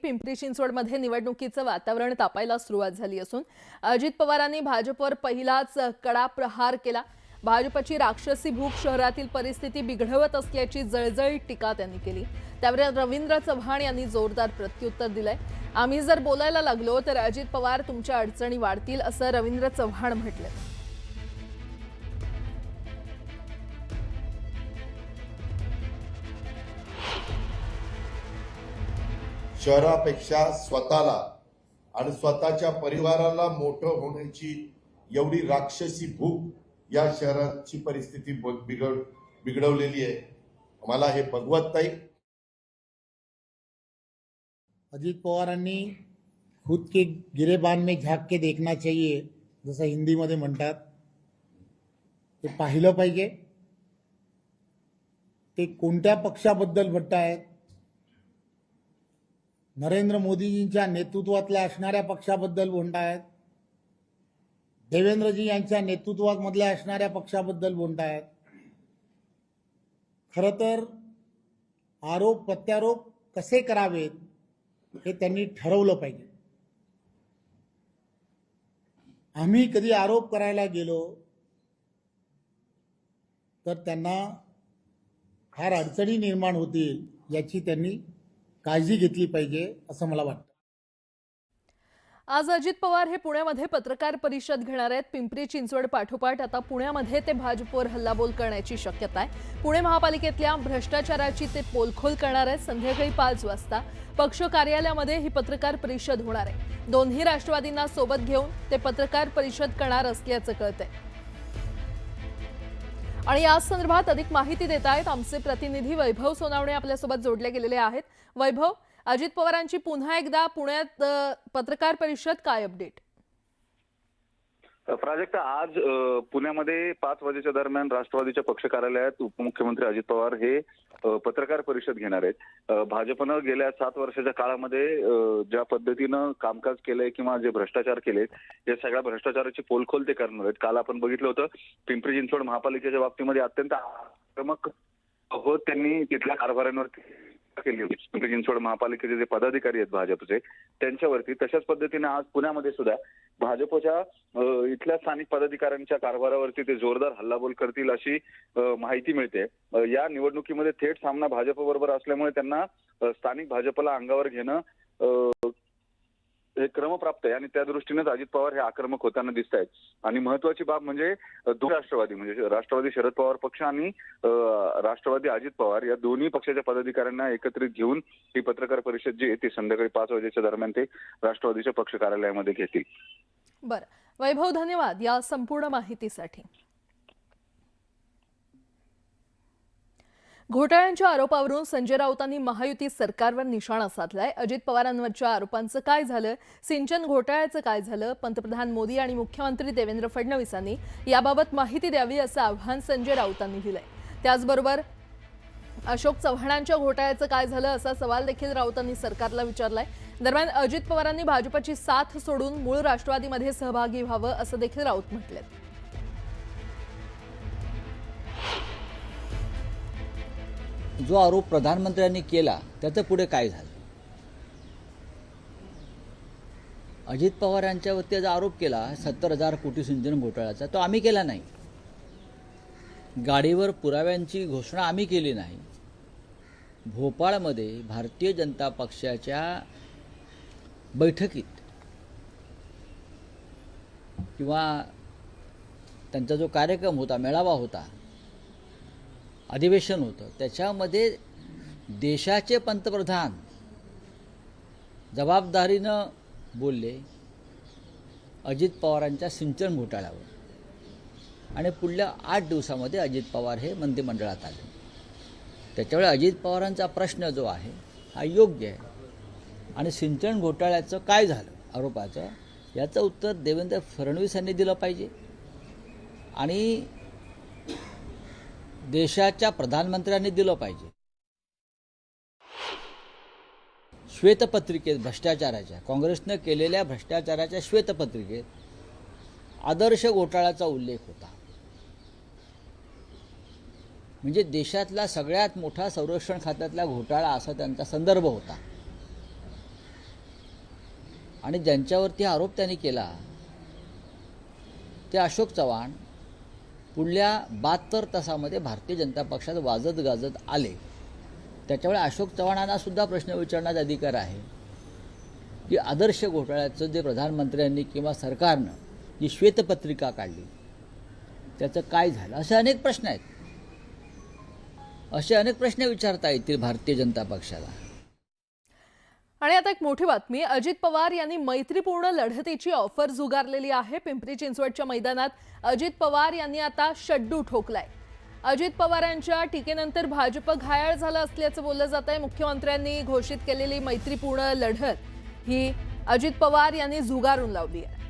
पिंपरी चिंचवडमध्ये निवडणुकीचं वातावरण तापायला सुरुवात झाली असून अजित पवारांनी भाजपवर पहिलाच कडा प्रहार केला। भाजपची राक्षसी भूक शहरातील परिस्थिती बिघडवत असल्याची जळजळीत टीका त्यांनी केली। त्यावर रवींद्र चव्हाण यांनी जोरदार प्रत्युत्तर दिलंय। आम्ही जर बोलायला लागलो तर अजित पवार तुमच्या अडचणी वाढतील असं रवींद्र चव्हाण म्हटले। शहरापेक्षा स्वतःला आणि स्वतःच्या परिवाराला मोठं होण्याची एवढी राक्षसी भूक या शहराची परिस्थिती बिघडवलेली आहे। मला हे भगवत नाही। अजित पवारांनी खुद के गिरेबान में झांक के देखना चाहिए जसं हिंदीमध्ये म्हणतात, ते पाहिलं पाहिजे। ते कोणत्या पक्षाबद्दल म्हणतायत? नरेंद्र मोदीजींच्या नेतृत्वातल्या असणाऱ्या पक्षाबद्दल म्हणतायत, देवेंद्रजी यांच्या नेतृत्वामधल्या असणाऱ्या पक्षाबद्दल म्हणतायत। खरं तर आरोप प्रत्यारोप कसे करावेत हे त्यांनी ठरवलं पाहिजे। आम्ही कधी आरोप करायला गेलो तर त्यांना फार अडचणी निर्माण होतील याची त्यांनी काळजी घेतली पाहिजे असं मला वाटतं। आज अजित पवार हे पुण्यामध्ये पत्रकार परिषद घेणार आहेत। पिंपरी चिंचवड पाठोपाठ आता पुण्यामध्ये ते भाजपवर हल्लाबोल करण्याची शक्यता आहे। पुणे महापालिकेतल्या भ्रष्टाचाराची ते पोलखोल करणार आहेत। संध्याकाळी 5 वाजता पक्ष कार्यालयामध्ये ही पत्रकार परिषद होणार आहे। दोन्ही राष्ट्रवादींना सोबत घेऊन ते पत्रकार परिषद करणार असल्याचं कळतंय। आणि या संदर्भात अधिक माहिती देत आहेत आमचे प्रतिनिधी वैभव सोनावणे आपल्यासोबत जोडले गेलेले आहेत। वैभव, अजित पवारांची पुन्हा एकदा पुण्यात पत्रकार परिषद, काय अपडेट? प्राजक्ता, आज पुण्यामध्ये 5 वाजेच्या दरम्यान राष्ट्रवादीच्या पक्ष कार्यालयात उपमुख्यमंत्री अजित पवार हे पत्रकार परिषद घेणार आहेत। भाजपनं गेल्या 7 वर्षाच्या काळामध्ये ज्या पद्धतीनं कामकाज केलंय किंवा जे भ्रष्टाचार केलेत या सगळ्या भ्रष्टाचाराची पोलखोल ते करणार आहेत। काल आपण बघितलं होतं पिंपरी चिंचवड महापालिकेच्या बाबतीमध्ये अत्यंत आक्रमक होत त्यांनी तिथल्या कारभाऱ्यांवर केली होती। पिंपरी चिंचवड महापालिकेचे जे पदाधिकारी आहेत भाजपचे त्यांच्यावरती तशाच पद्धतीने आज पुण्यामध्ये सुद्धा भाजपच्या इथल्या स्थानिक पदाधिकाऱ्यांच्या कारभारावरती ते जोरदार हल्लाबोल करतील अशी माहिती मिळते। या निवडणुकीमध्ये थेट सामना भाजपबरोबर असल्यामुळे त्यांना स्थानिक भाजपला अंगावर घेणं हे क्रमप्राप्त आहे आणि त्या दृष्टीनेच अजित पवार हे आक्रमक होताना दिसत आहेत। आणि महत्वाची बाब म्हणजे दोन्ही राष्ट्रवादी म्हणजे राष्ट्रवादी शरद पवार पक्ष आणि राष्ट्रवादी अजित पवार या दोन्ही पक्षाच्या पदाधिकाऱ्यांना एकत्रित घेऊन ही पत्रकार परिषद जी आहे ती संध्याकाळी 5 वाजेच्या दरम्यान ते राष्ट्रवादीच्या पक्ष कार्यालयामध्ये घेतील। बरं वैभव, धन्यवाद या संपूर्ण माहितीसाठी। घोटाळ्यांच्या आरोपावरून संजय राऊतांनी महायुती सरकारवर निशाणा साधलाय। अजित पवारांवरच्या आरोपांचं काय झालं? सिंचन घोटाळ्याचं काय झालं? पंतप्रधान मोदी आणि मुख्यमंत्री देवेंद्र फडणवीसांनी याबाबत माहिती द्यावी असं आव्हान संजय राऊतांनी दिलंय। त्याचबरोबर अशोक चव्हाणांच्या घोटाळ्याचं काय झालं असा सवाल देखील राऊतांनी सरकारला विचारलाय। दरम्यान अजित पवारांनी भाजपची साथ सोडून मूळ राष्ट्रवादीमध्ये सहभागी व्हावं असं देखील राऊत म्हटले। जो आरोप प्रधानमंत्र्यांनी केला त्याचं पुढे काय झालं? अजित पवार यांच्यावरती जो आरोप केला 70,000 कोटी सिंचन घोटाळ्याचा, तो आम्ही केला नाही। गाडीवर पुराव्यांची घोषणा आम्ही केली नाही। भोपाळमध्ये भारतीय जनता पक्षाच्या बैठकीत किंवा त्यांचा जो कार्यक्रम होता, मेळावा होता, अधिवेशन होतं, त्याच्यामध्ये देशाचे पंतप्रधान जबाबदारीनं बोलले अजित पवारांच्या सिंचन घोटाळ्यावर आणि पुढल्या 8 दिवसामध्ये अजित पवार हे मंत्रिमंडळात आले। त्याच्यामुळे अजित पवारांचा प्रश्न जो आहे हा योग्य आहे आणि सिंचन घोटाळ्याचं काय झालं आरोपाचं याचं उत्तर देवेंद्र फडणवीस यांनी दिलं पाहिजे आणि देशाच्या प्रधानमंत्र्यांनी दिलं पाहिजे। श्वेतपत्रिकेत भ्रष्टाचाराच्या, काँग्रेसनं केलेल्या भ्रष्टाचाराच्या श्वेतपत्रिकेत आदर्श घोटाळ्याचा उल्लेख होता। म्हणजे देशातला सगळ्यात मोठा संरक्षण खात्यातला घोटाळा असा त्यांचा संदर्भ होता। आणि ज्यांच्यावरती आरोप त्यांनी केला ते अशोक चव्हाण पुढल्या 72 तासामध्ये भारतीय जनता पक्षात वाजत गाजत आले. त्याच्यामुळे अशोक चव्हाणांना सुद्धा प्रश्न विचारण्याचा अधिकार आहे की आदर्श घोटाळ्याचं जे प्रधानमंत्र्यांनी किंवा सरकारनं जी श्वेतपत्रिका काढली त्याचं काय झालं, असे अनेक प्रश्न आहेत. असे अनेक प्रश्न विचारता येतील भारतीय जनता पक्षाला. आणि आता एक मोठी बातमी, अजित पवार यांनी मैत्रीपूर्ण लढतीची ऑफर झुगारलेली आहे. पिंपरी चिंचवडच्या मैदानात अजित पवार यांनी आता शड्डू ठोकलाय. अजित पवारांच्या टीकेनंतर भाजप घायाळ झालं असल्याचं बोललं जात आहे. मुख्यमंत्र्यांनी घोषित केलेली मैत्रीपूर्ण लढत ही अजित पवार यांनी झुगारून लावली आहे.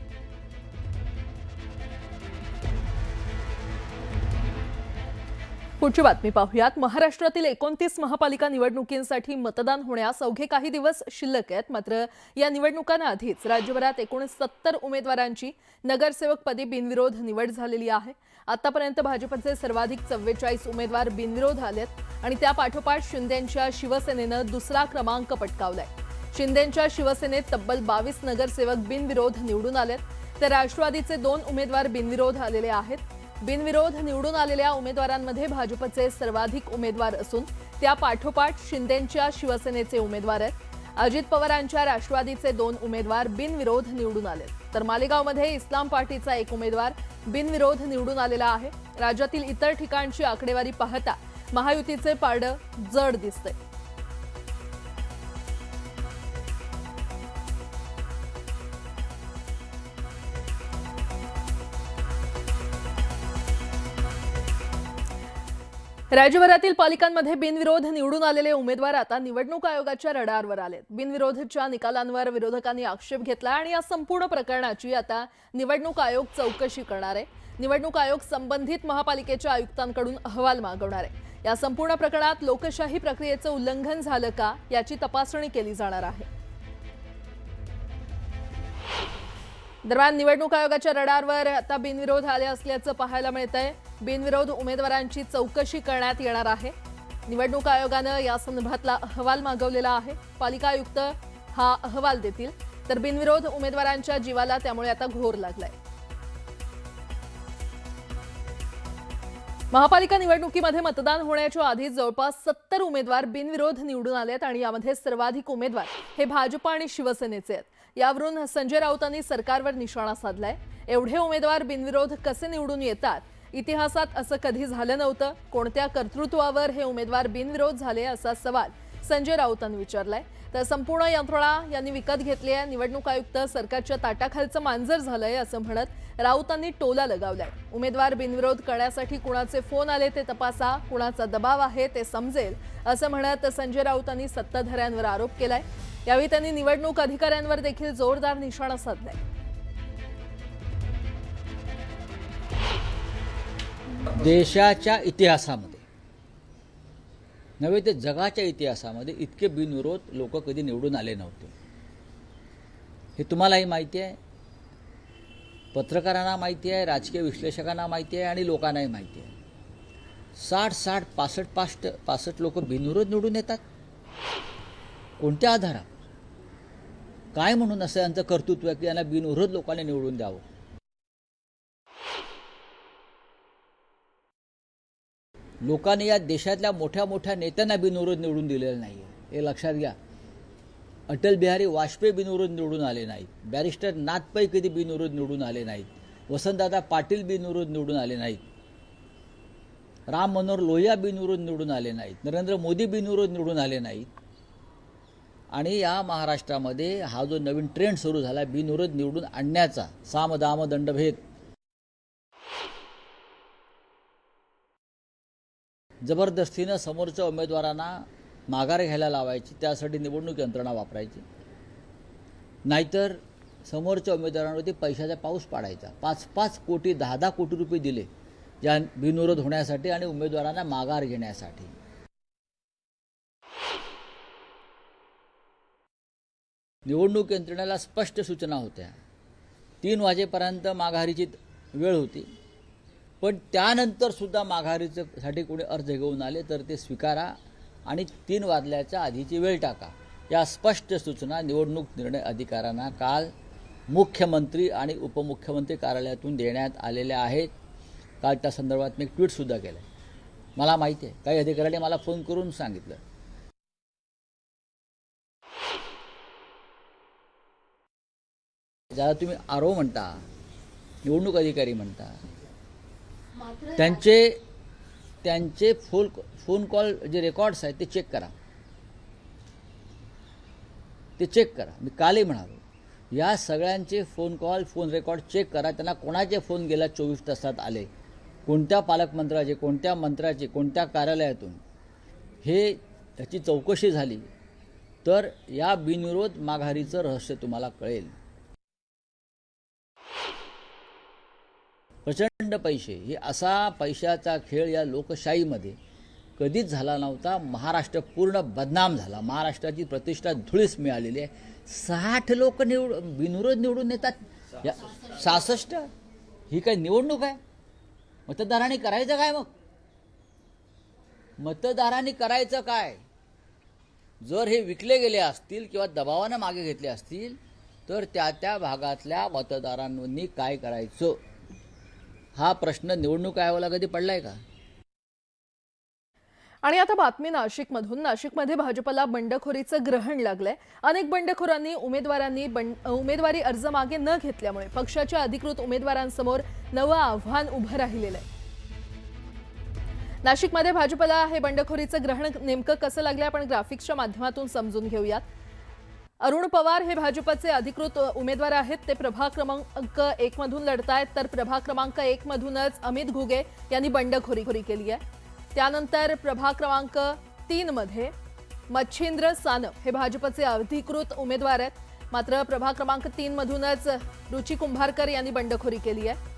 पुढची बातमी पाहूयात. महाराष्ट्रातील 29 महापालिका निवडणुकींसाठी मतदान होण्यास अवघे काही दिवस शिल्लक आहेत. मात्र या निवडणुकांआधीच राज्यभरात एकूण 70 उमेदवारांची नगरसेवक पदी बिनविरोध निवड झालेली आहे. आतापर्यंत भाजपचे सर्वाधिक 44 उमेदवार बिनविरोध आलेत आणि त्या पाठोपाठ शिंदेंच्या शिवसेनेनं दुसरा क्रमांक पटकावलाय. शिंदेंच्या शिवसेनेत तब्बल 22 नगरसेवक बिनविरोध निवडून आलेत, तर राष्ट्रवादीचे 2 उमेदवार बिनविरोध आलेले आहेत. बिनविरोध निवडून आलेल्या उमेदवारांमध्ये भाजपचे सर्वाधिक उमेदवार असून त्या पाठोपाठ शिंदेंच्या शिवसेनेचे उमेदवार आहेत. अजित पवारांच्या राष्ट्रवादीचे 2 उमेदवार बिनविरोध निवडून आलेत, तर मालेगावमध्ये इस्लाम पार्टीचा 1 उमेदवार बिनविरोध निवडून आलेला आहे. राज्यातील इतर ठिकाणची आकडेवारी पाहता महायुतीचे पारडं जड दिसते. राज्यभरातील पालिकांमध्ये बिनविरोध निवडून आलेले उमेदवार आता निवडणूक आयोगाच्या रडारवर आलेत. बिनविरोधच्या निकालांवर विरोधकांनी आक्षेप घेतला आणि या संपूर्ण प्रकरणाची आता निवडणूक आयोग चौकशी करणार आहे. निवडणूक आयोग संबंधित महापालिकेच्या आयुक्तांकडून अहवाल मागवणार आहे. या संपूर्ण प्रकरणात लोकशाही प्रक्रियेचं उल्लंघन झालं का याची तपासणी केली जाणार आहे. दरम्यान निवडणूक आयोगाच्या रडारवर आता बिनविरोध आले असल्याचं पाहायला मिळतंय. बिनविरोध उमेदवारांची चौकशी करण्यात येणार आहे. निवडणूक आयोगानं या संदर्भातला अहवाल मागवलेला आहे. पालिका आयुक्त हा अहवाल देतील, तर बिनविरोध उमेदवारांच्या जीवाला त्यामुळे आता घोर लागलाय. महापालिका निवडणुकीमध्ये मतदान होण्याच्या आधीच जवळपास 70 उमेदवार बिनविरोध निवडून आलेत आणि यामध्ये सर्वाधिक उमेदवार हे भाजप आणि शिवसेनेचे आहेत. यावरून संजय राऊतांनी सरकारवर निशाणा साधलाय. एवढे उमेदवार बिनविरोध कसे निवडून येतात? इतिहासात असं कधी झालं नव्हतं. कोणत्या कर्तृत्वावर हे उमेदवार बिनविरोध झाले असा सवाल संजय राऊतांनी विचारलाय. तर संपूर्ण यंत्रणा यांनी विकत घेतली आहे. निवडणूक आयुक्त सरकारच्या ताटाखालचं मांजर झालंय असं म्हणत राऊतांनी टोला लगावलाय. उमेदवार बिनविरोध करण्यासाठी कुणाचे फोन आले ते तपासा, कुणाचा दबाव आहे ते समजेल असं म्हणत संजय राऊतांनी सत्ताधाऱ्यांवर आरोप केलाय. यावेळी त्यांनी निवडणूक अधिकाऱ्यांवर देखील जोरदार निशाणा साधलाय. देशाच्या इतिहासामध्ये नव्हे तर जगाच्या इतिहासामध्ये इतके बिनविरोध लोक कधी निवडून आले नव्हते. हे तुम्हालाही माहिती आहे, पत्रकारांना माहिती आहे, राजकीय विश्लेषकांना माहिती आहे आणि लोकांनाही माहिती आहे. 60, 65 लोक बिनविरोध निवडून येतात. कोणत्या आधारावर, काय म्हणून असं यांचं कर्तृत्व आहे की यांना बिनविरोध लोकांनी निवडून द्यावं? लोकांनी या देशातल्या मोठ्या मोठ्या नेत्यांना बिनविरोध निवडून दिलेलं नाही आहे, हे लक्षात घ्या. अटल बिहारी वाजपेयी बिनविरोध निवडून आले नाहीत. बॅरिस्टर नाथ पै कधी बिनविरोध निवडून आले नाहीत. वसंतदादा पाटील बिनविरोध निवडून आले नाहीत. राम मनोहर लोहिया बिनविरोध निवडून आले नाहीत. नरेंद्र मोदी बिनविरोध निवडून आले नाहीत. आणि या महाराष्ट्रामध्ये हा जो नवीन ट्रेंड सुरू झाला बिनविरोध निवडून आणण्याचा, साम दाम दंडभेद, जबरदस्तीनं समोरच्या उमेदवारांना माघार घ्यायला लावायची, त्यासाठी निवडणूक यंत्रणा वापरायची. नाहीतर समोरच्या उमेदवारांवरती पैशाचा पाऊस पाडायचा. 5-5 कोटी 10-10 कोटी रुपये दिले या बिनविरोध होण्यासाठी आणि उमेदवारांना माघार घेण्यासाठी. निवडणूक यंत्रणेला स्पष्ट सूचना होत्या. 3 वाजेपर्यंत माघारीची वेळ होती, पण त्यानंतर सुद्धा माघारीसाठी कोणी अर्ज घेऊन आले तर ते स्वीकारा आणि 3 वाजल्याच्या आधीची वेळ टाका. या स्पष्ट सूचना निवडणूक निर्णय अधिकाऱ्यांना काल मुख्यमंत्री आणि उपमुख्यमंत्री कार्यालयातून देण्यात आलेल्या आहेत. काल त्या संदर्भात मी ट्विटसुद्धा केलं आहे. मला माहिती आहे काही अधिकाऱ्यांनी मला फोन करून सांगितलं ज्याला तुम्ही आरो म्हणता, निवडणूक अधिकारी म्हणता, त्यांचे फोन कॉल जे रेकॉर्ड्स आहेत ते चेक करा. मी कालही म्हणालो या सगळ्यांचे phone call phone record check करा. त्यांना कोणाचे फोन गेल्या 24 तासात आले, कोणत्या पालकमंत्र्याचे, कोणत्या मंत्र्याचे, कोणत्या कार्यालयातून, हे त्याची चौकशी झाली तर या बिनविरोध माघारीचं रहस्य तुम्हाला कळेल. प्रचंड पैसे, हे असा पैशाचा खेळ या लोकशाहीमध्ये कधीच झाला नव्हता. महाराष्ट्र पूर्ण बदनाम झाला. महाराष्ट्राची प्रतिष्ठा धुळीस मिळालेली आहे. 60 लोक बिनविरोध निवडून येतात. 66 ही काय निवडणूक आहे? मतदारांनी करायचं काय? मग मतदारांनी करायचं काय? जर हे विकले गेले असतील किंवा दबावानं मागे घेतले असतील तर त्या भागातल्या मतदारांनी काय करायचं हा प्रश्न निवडणूक आयोगाला कधी पडलाय का? आणि आता बातमी नाशिकमधून. नाशिकमध्ये भाजपला बंडखोरीचं ग्रहण लागलंय. अनेक बंडखोरांनी उमेदवारी अर्ज मागे न घेतल्यामुळे पक्षाच्या अधिकृत उमेदवारांसमोर नवं आव्हान उभं राहिलेलं आहे. नाशिकमध्ये भाजपला हे बंडखोरीचं ग्रहण नेमकं कसं लागलंय आपण ग्राफिक्सच्या माध्यमातून समजून घेऊयात. अरुण पवार हे भाजपचे अधिकृत उमेदवार आहेत. ते प्रभाग क्रमांक 1 मधून लढतायत. तर प्रभाग क्रमांक 1 मधूनच अमित घुगे यांनी बंडखोरी केली आहे. त्यानंतर प्रभाग क्रमांक 3 मध्ये मच्छिंद्र सानप हे भाजपचे अधिकृत उमेदवार आहेत. मात्र प्रभाग क्रमांक 3 मधूनच रुची कुंभारकर यांनी बंडखोरी केली आहे.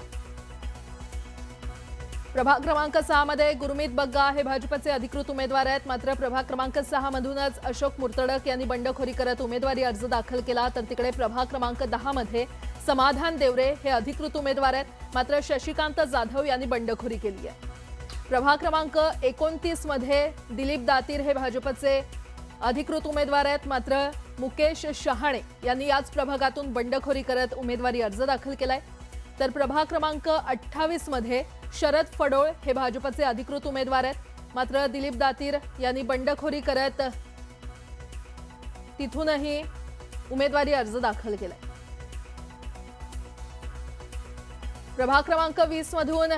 प्रभाग क्रमांक 6 मध्ये गुरमीत बग्गा हे भाजपचे अधिकृत उमेदवार आहेत. मात्र प्रभाग क्रमांक 6 मधूनच अशोक मुर्तडक यांनी बंडखोरी करत उमेदवारी अर्ज दाखल केला. तर तिकडे प्रभाग क्रमांक 10 मध्ये समाधान देवरे हे अधिकृत उमेदवार आहेत. मात्र शशिकांत जाधव यांनी बंडखोरी केली आहे. प्रभाग क्रमांक 29 मध्ये दिलीप दातीर हे भाजपचे अधिकृत उमेदवार आहेत. मात्र मुकेश शहाणे यांनी याच प्रभागातून बंडखोरी करत उमेदवारी अर्ज दाखल केलाय. तर प्रभाग क्रमांक 28 मध्ये शरद फडोळ हे भाजपचे अधिकृत उमेदवार आहेत. मात्र दिलीप दातीर यांनी बंडखोरी करत तिथूनही उमेदवारी अर्ज दाखल केलाय. प्रभाग क्रमांक 20 मधून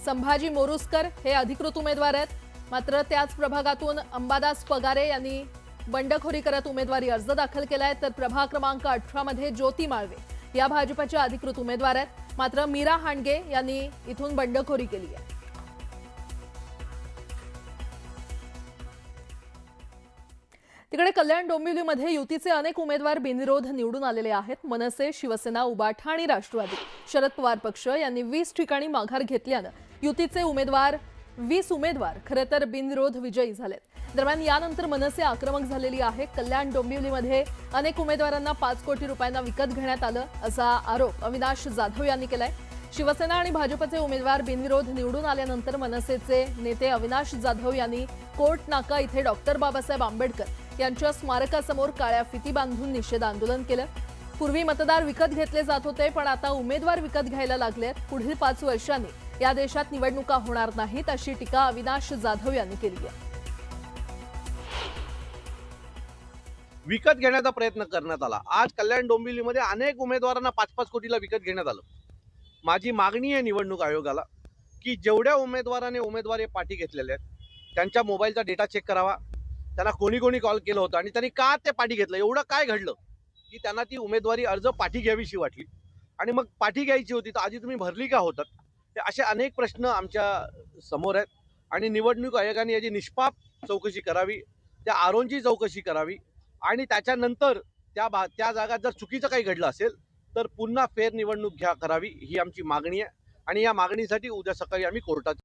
संभाजी मोरुसकर हे अधिकृत उमेदवार आहेत. मात्र त्याच प्रभागातून अंबादास पगारे यांनी बंडखोरी करत उमेदवारी अर्ज दाखल केलाय. तर प्रभाग क्रमांक 18 मध्ये ज्योती माळवे या भाजपच्या अधिकृत उमेदवार आहेत. मात्र मीरा हांडगे यांनी इथून बंडखोरी केली आहे. तिकडे कल्याण डोंबिवलीमध्ये युतीचे अनेक उमेदवार बिनविरोध निवडून आलेले आहेत. मनसे, शिवसेना, उबाठा आणि राष्ट्रवादी शरद पवार पक्ष यांनी 20 ठिकाणी माघार घेतल्यानं युतीचे 20 उमेदवार खरं तर बिनविरोध विजयी झालेत. दरम्यान यानंतर मनसे आक्रमक झालेली आहे. कल्याण डोंबिवलीमध्ये अनेक उमेदवारांना 5 कोटी रुपयांना विकत घेण्यात आलं असा आरोप अविनाश जाधव यांनी केलाय. शिवसेना आणि भाजपचे उमेदवार बिनविरोध निवडून आल्यानंतर मनसेचे नेते अविनाश जाधव यांनी कोर्ट नाका इथे डॉक्टर बाबासाहेब आंबेडकर यांच्या स्मारकासमोर काळ्या फिती बांधून निषेध आंदोलन केलं. पूर्वी मतदार विकत घेतले जात होते, पण आता उमेदवार विकत घ्यायला लागलेत. पुढील 5 वर्षांनी या देशात निवडणुका होणार नाहीत अशी टीका अविनाश जाधव यांनी केली आहे. विकत घेण्याचा प्रयत्न करण्यात आला. आज कल्याण डोंबिवलीमध्ये अनेक उमेदवारांना 5-5 कोटीला विकत घेण्यात आलं. माझी मागणी आहे निवडणूक आयोगाला की जेवढ्या उमेदवाराने उमेदवारी पाठी घेतलेले आहेत त्यांच्या मोबाईलचा डेटा चेक करावा. त्यांना कोणी कोणी कॉल केलं होतं आणि त्यांनी का ते पाठी घेतलं, एवढं काय घडलं की त्यांना ती उमेदवारी अर्ज पाठी घ्यावीशी वाटली आणि मग पाठी घ्यायची होती तर आधी तुम्ही भरली का होतात. हे असे अनेक प्रश्न आमच्या समोर आहेत आणि निवडणूक आयोगाने याची निष्पाप चौकशी करावी, त्या आरोंची चौकशी करावी आणि त्याच्यानंतर त्या जागात जर चुकीचं काही घडलं असेल तर पुन्हा फेर निवडणूक करावी ही आमची मागणी आहे आणि या मागणीसाठी उद्या सकाळी आम्ही कोर्टात